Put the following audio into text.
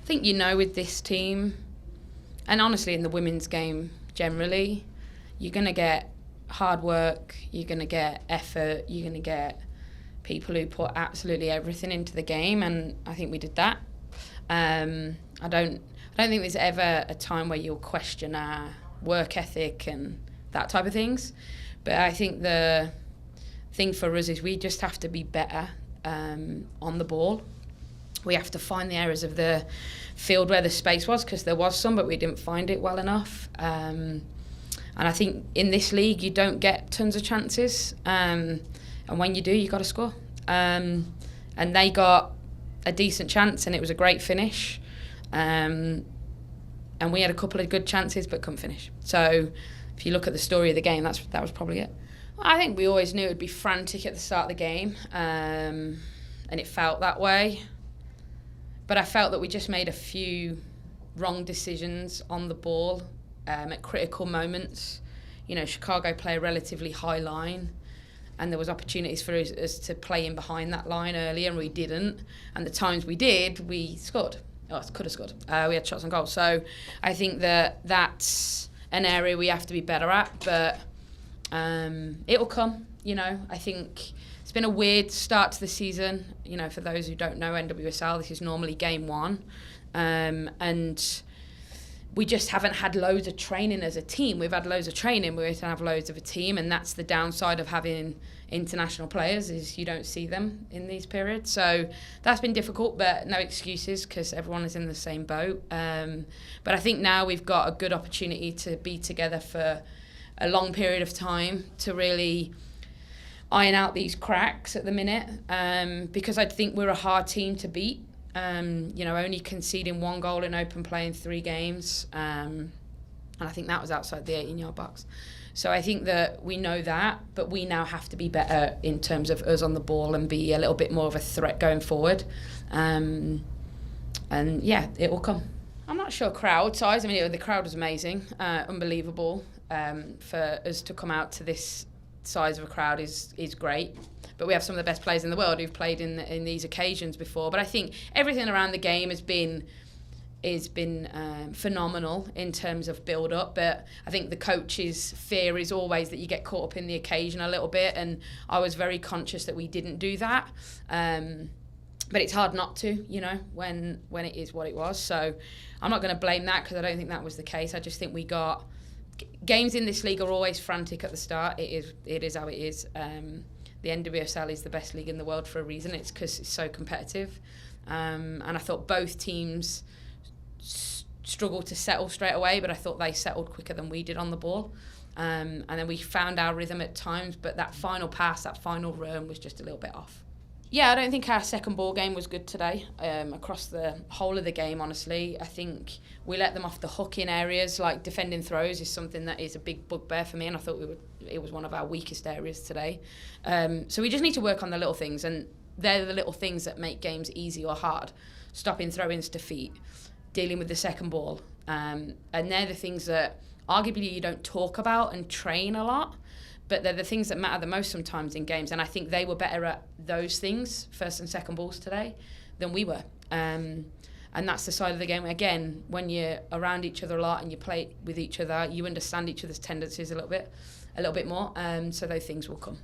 I think with this team, and honestly in the women's game generally, you're going to get hard work, you're going to get effort, you're going to get people who put absolutely everything into the game, and I think we did that. I don't think there's ever a time where you'll question our work ethic and that type of things, but I think the thing for us is we just have to be better on the ball. We have to find the areas of the field where the space was, because there was some, but we didn't find it well enough. And I think in this league, you don't get tons of chances. And when you do, you got to score. And they got a decent chance, and it was a great finish. And we had a couple of good chances, but couldn't finish. So if you look at the story of the game, that was probably it. I think we always knew it would be frantic at the start of the game. And it felt that way. But I felt that we just made a few wrong decisions on the ball at critical moments. Chicago play a relatively high line, and there was opportunities for us to play in behind that line earlier, and we didn't. And the times we did, we scored. Could have scored. We had shots on goal. So I think that's an area we have to be better at, but it'll come. I think it's been a weird start to the season. For those who don't know NWSL, this is normally game one. And we just haven't had loads of training as a team. We've had loads of training, we don't have loads of a team, and that's the downside of having international players, is you don't see them in these periods. So that's been difficult, but no excuses, because everyone is in the same boat. But I think now we've got a good opportunity to be together for a long period of time to really iron out these cracks at the minute, because I think we're a hard team to beat. Only conceding 1 goal in open play in 3 games, and I think that was outside the 18-yard box. So I think that we know that, but we now have to be better in terms of us on the ball and be a little bit more of a threat going forward. And yeah, it will come. I'm not sure crowd size. I mean, the crowd was amazing, unbelievable. For us to come out to this size of a crowd is great. But we have some of the best players in the world who've played in these occasions before. But I think everything around the game has been phenomenal in terms of build-up. But I think the coach's fear is always that you get caught up in the occasion a little bit. And I was very conscious that we didn't do that. But it's hard not to, when it is what it was. So I'm not going to blame that, because I don't think that was the case. I just think we got... Games in this league are always frantic at the start. It is how it is. The NWSL is the best league in the world for a reason. It's because it's so competitive. And I thought both teams struggled to settle straight away, but I thought they settled quicker than we did on the ball. And then we found our rhythm at times, but that final pass, that final run was just a little bit off. Yeah, I don't think our second ball game was good today, across the whole of the game, honestly. I think we let them off the hook in areas, like defending throws is something that is a big bugbear for me, and I thought it was one of our weakest areas today. So we just need to work on the little things, and they're the little things that make games easy or hard. Stopping throw-ins to feet, dealing with the second ball. And they're the things that arguably you don't talk about and train a lot, but they're the things that matter the most sometimes in games. And I think they were better at those things, first and second balls today, than we were. And that's the side of the game. Again, when you're around each other a lot and you play with each other, you understand each other's tendencies a little bit more. So those things will come.